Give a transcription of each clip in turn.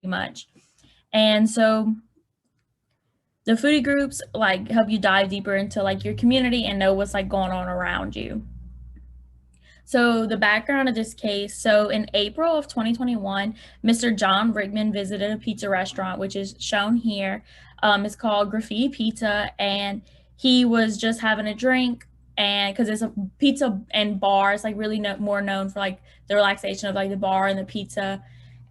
much. And so the foodie groups like help you dive deeper into like your community and know what's like going on around you. So the background of this case, so in April of 2021, Mr. John Rickman visited a pizza restaurant, which is shown here. It's called Graffiti Pizza, and he was just having a drink, and because it's a pizza and bar, it's like really more known for like the relaxation of like the bar and the pizza.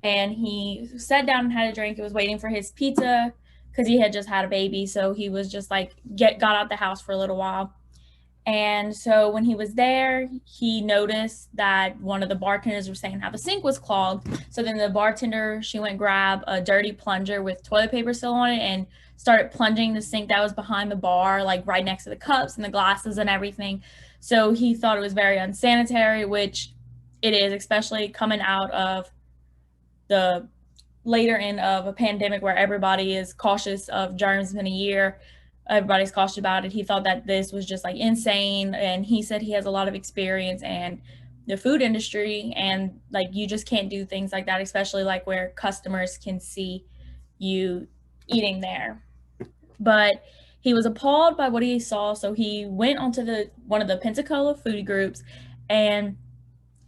And he sat down and had a drink. He was waiting for his pizza because he had just had a baby, so he was just like got out the house for a little while. And so when he was there, he noticed that one of the bartenders was saying how the sink was clogged. So then the bartender, she went grab a dirty plunger with toilet paper still on it and started plunging the sink that was behind the bar, like right next to the cups and the glasses and everything. So he thought it was very unsanitary, which it is, especially coming out of the later end of a pandemic where everybody is cautious of germs in a year. Everybody's cautious about it. He thought that this was just like insane. And he said he has a lot of experience in the food industry, and like you just can't do things like that, especially like where customers can see you eating there. But he was appalled by what he saw, so he went onto the one of the Pensacola foodie groups and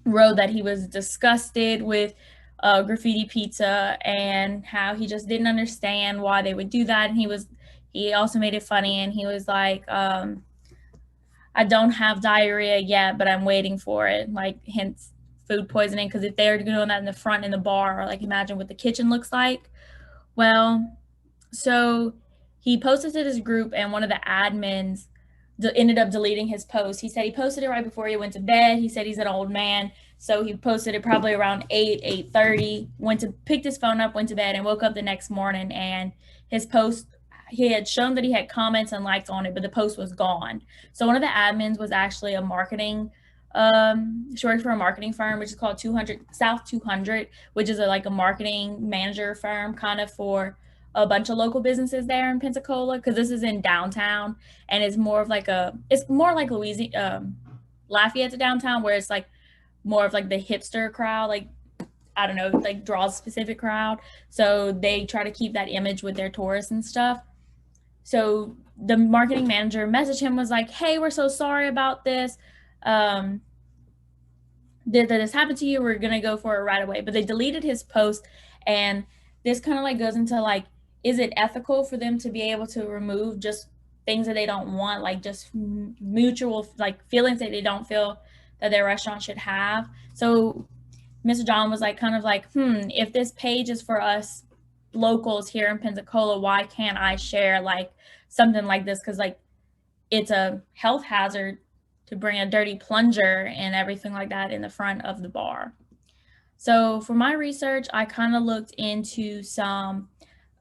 wrote that he was disgusted with graffiti pizza and how he just didn't understand why they would do that. And he also made it funny, and he was like, I don't have diarrhea yet, but I'm waiting for it, like hence food poisoning, because if they're doing that in the front in the bar, or like imagine what the kitchen looks like. Well, so he posted to this group, and one of the admins ended up deleting his post. He said he posted it right before he went to bed. He said he's an old man, so he posted it probably around 8:30. Went to picked his phone up, went to bed, and woke up the next morning, and his post, he had shown that he had comments and likes on it, but the post was gone. So one of the admins was actually a marketing she worked for a marketing firm which is called 200 South 200, which is like a marketing manager firm kind of for a bunch of local businesses there in Pensacola, because this is in downtown, and it's more like Louisiana, Lafayette to downtown, where it's like more of like the hipster crowd, like I don't know, like draws a specific crowd. So they try to keep that image with their tourists and stuff. So the marketing manager messaged him, was like, "Hey, we're so sorry about this. Um, did this happen to you? We're gonna go for it right away." But they deleted his post, and this kind of like goes into like, is it ethical for them to be able to remove just things that they don't want, like just mutual like feelings that they don't feel that their restaurant should have? So Mr. John was like, kind of like, if this page is for us locals here in Pensacola, why can't I share like something like this? Because like it's a health hazard to bring a dirty plunger and everything like that in the front of the bar. So for my research, I kind of looked into some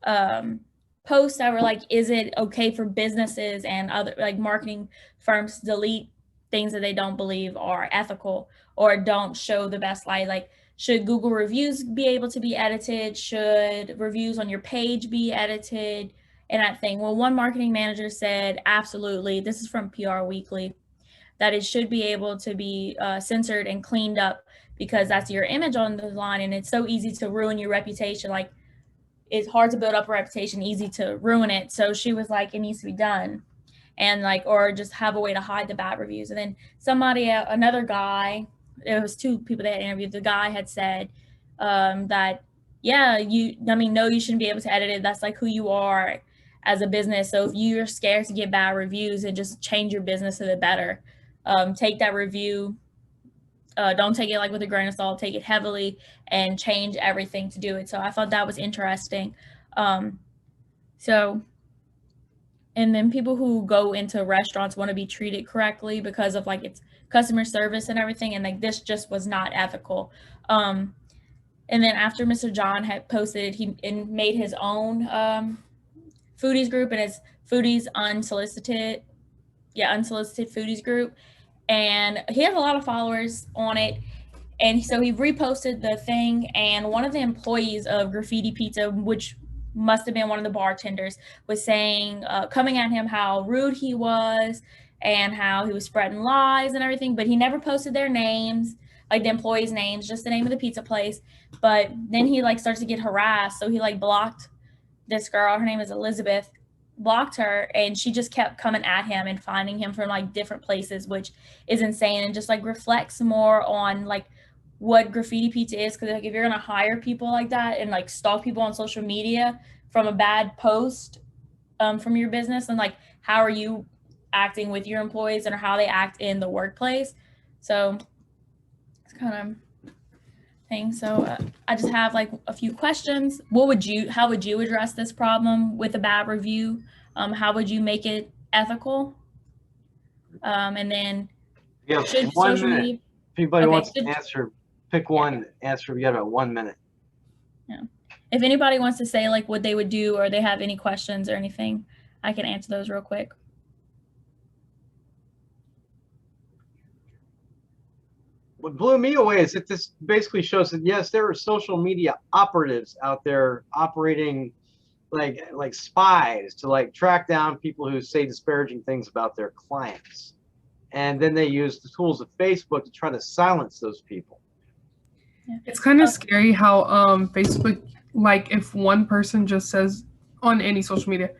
um, posts that were like, is it okay for businesses and other like marketing firms to delete things that they don't believe are ethical or don't show the best light? Like, should Google reviews be able to be edited? Should reviews on your page be edited? And that thing. Well, one marketing manager said, absolutely. This is from PR Weekly, that it should be able to be censored and cleaned up, because that's your image on the line, and it's so easy to ruin your reputation. Like, it's hard to build up a reputation, easy to ruin it. So she was like, it needs to be done, and like, or just have a way to hide the bad reviews. And then another guy, it was two people that had interviewed. The guy had said that, yeah, no, you shouldn't be able to edit it. That's like who you are as a business. So if you're scared to get bad reviews, and just change your business to the better, take that review. Don't take it like with a grain of salt. Take it heavily and change everything to do it. So I thought that was interesting. Um, so, and then people who go into restaurants want to be treated correctly because of like its customer service and everything. And like this just was not ethical. And then after Mr. John had posted, he made his own foodies group, and it's Foodies Unsolicited. Yeah, Unsolicited Foodies group. And he has a lot of followers on it. And so he reposted the thing, and one of the employees of Graffiti Pizza, which must have been one of the bartenders, was saying, coming at him, how rude he was and how he was spreading lies and everything. But he never posted their names. like the employees' names, just the name of the pizza place. But then he like starts to get harassed, so he like blocked this girl. Her name is Elizabeth. Blocked her, and she just kept coming at him and finding him from like different places, which is insane and just like reflects more on like what graffiti pizza is. Because like if you're gonna hire people like that and like stalk people on social media from a bad post from your business, and like how are you acting with your employees and how they act in the workplace. So it's kind of thing. So I just have like a few questions. How would you address this problem with a bad review? How would you make it ethical? And then You have 1 minute. If anybody wants to answer, pick one answer. We got about 1 minute. Yeah. If anybody wants to say like what they would do, or they have any questions or anything, I can answer those real quick. What blew me away is that this basically shows that yes, there are social media operatives out there operating like spies to like track down people who say disparaging things about their clients, and then they use the tools of Facebook to try to silence those people. It's kind of scary how Facebook, like if one person just says on any social media,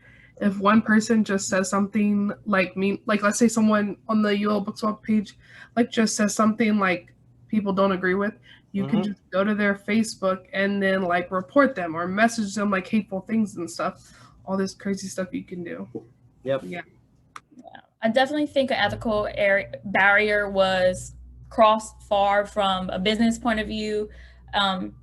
if one person just says something like me, like let's say someone on the UL Book Swap page, like just says something like people don't agree with, you can just go to their Facebook and then like report them or message them like hateful things and stuff. All this crazy stuff you can do. Yep. Yeah. I definitely think an ethical barrier was crossed far from a business point of view,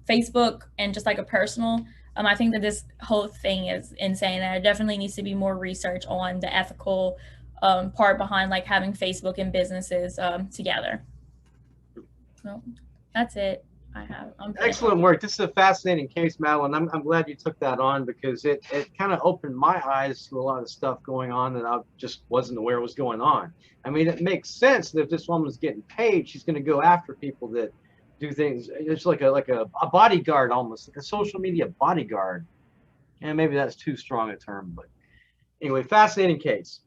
Facebook, and just like a personal. I think that this whole thing is insane, and there definitely needs to be more research on the ethical part behind like having Facebook and businesses together. So that's it. Excellent work. This is a fascinating case, Madeline. I'm glad you took that on, because it kind of opened my eyes to a lot of stuff going on that I just wasn't aware was going on. I mean, it makes sense that if this woman's getting paid, she's going to go after people that do things. It's like a bodyguard, almost like a social media bodyguard. And maybe that's too strong a term, but anyway, fascinating case.